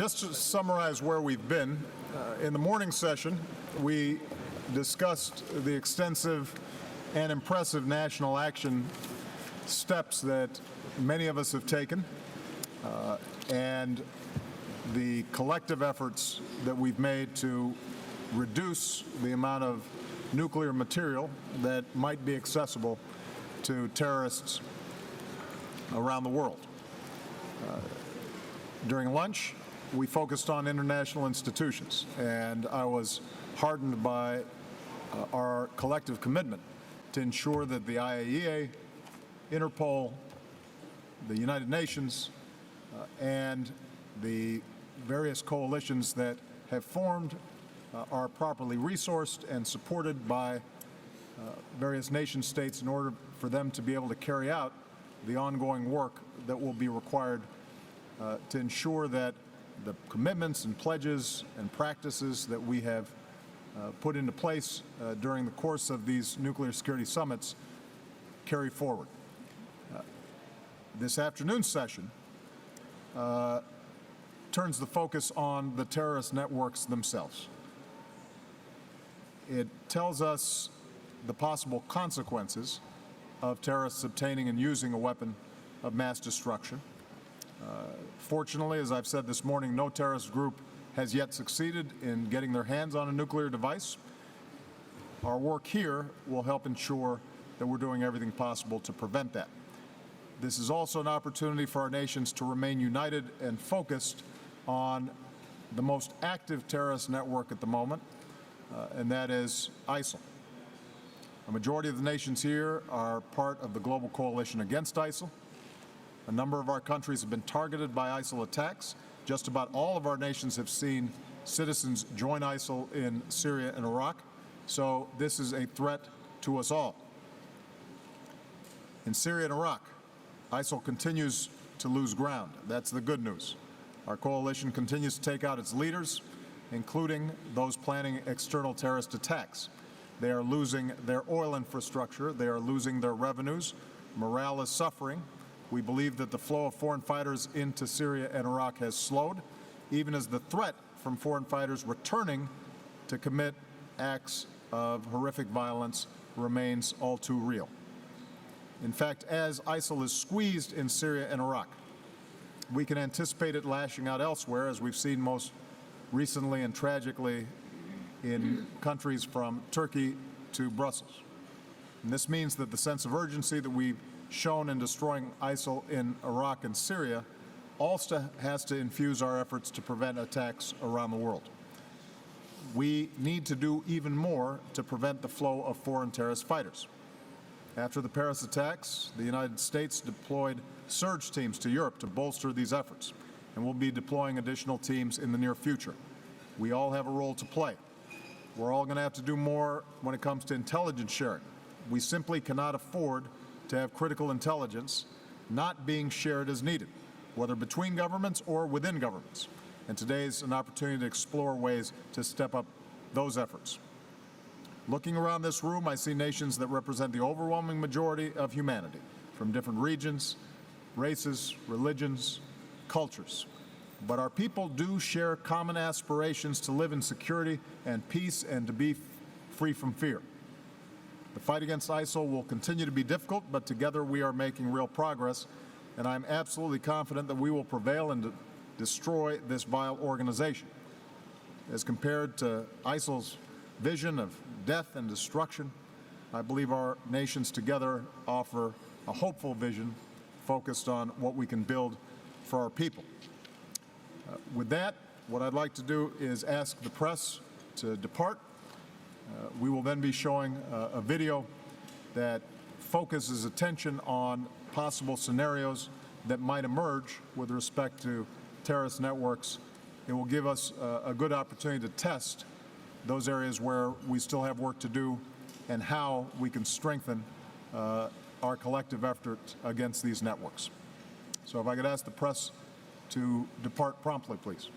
Just to summarize where we've been, in the morning session, we discussed the extensive and impressive national action steps that many of us have taken and the collective efforts that we've made to reduce the amount of nuclear material that might be accessible to terrorists around the world. During lunch, we focused on international institutions, and I was heartened by our collective commitment to ensure that the IAEA, Interpol, the United Nations, and the various coalitions that have formed are properly resourced and supported by various nation states in order for them to be able to carry out the ongoing work that will be required to ensure that the commitments and pledges and practices that we have put into place during the course of these nuclear security summits carry forward. This afternoon's session turns the focus on the terrorist networks themselves. It tells us the possible consequences of terrorists obtaining and using a weapon of mass destruction. Fortunately, as I've said this morning, no terrorist group has yet succeeded in getting their hands on a nuclear device. Our work here will help ensure that we're doing everything possible to prevent that. This is also an opportunity for our nations to remain united and focused on the most active terrorist network at the moment, and that is ISIL. A majority of the nations here are part of the global coalition against ISIL. A number of our countries have been targeted by ISIL attacks. Just about all of our nations have seen citizens join ISIL in Syria and Iraq, so this is a threat to us all. In Syria and Iraq, ISIL continues to lose ground. That's the good news. Our coalition continues to take out its leaders, including those planning external terrorist attacks. They are losing their oil infrastructure. They are losing their revenues. Morale is suffering. We believe that the flow of foreign fighters into Syria and Iraq has slowed, even as the threat from foreign fighters returning to commit acts of horrific violence remains all too real. In fact, as ISIL is squeezed in Syria and Iraq, we can anticipate it lashing out elsewhere, as we've seen most recently and tragically in countries from Turkey to Brussels. And this means that the sense of urgency that we've shown in destroying ISIL in Iraq and Syria also has to infuse our efforts to prevent attacks around the world. We need to do even more to prevent the flow of foreign terrorist fighters. After the Paris attacks, the United States deployed surge teams to Europe to bolster these efforts, and we'll be deploying additional teams in the near future. We all have a role to play. We're all going to have to do more when it comes to intelligence sharing. We simply cannot afford to have critical intelligence not being shared as needed, whether between governments or within governments. And today is an opportunity to explore ways to step up those efforts. Looking around this room, I see nations that represent the overwhelming majority of humanity, from different regions, races, religions, cultures. But our people do share common aspirations to live in security and peace and to be free from fear. The fight against ISIL will continue to be difficult, but together we are making real progress, and I'm absolutely confident that we will prevail and destroy this vile organization. As compared to ISIL's vision of death and destruction, I believe our nations together offer a hopeful vision focused on what we can build for our people. With that, what I'd like to do is ask the press to depart. We will then be showing a video that focuses attention on possible scenarios that might emerge with respect to terrorist networks. It will give us a good opportunity to test those areas where we still have work to do and how we can strengthen our collective effort against these networks. So if I could ask the press to depart promptly, please.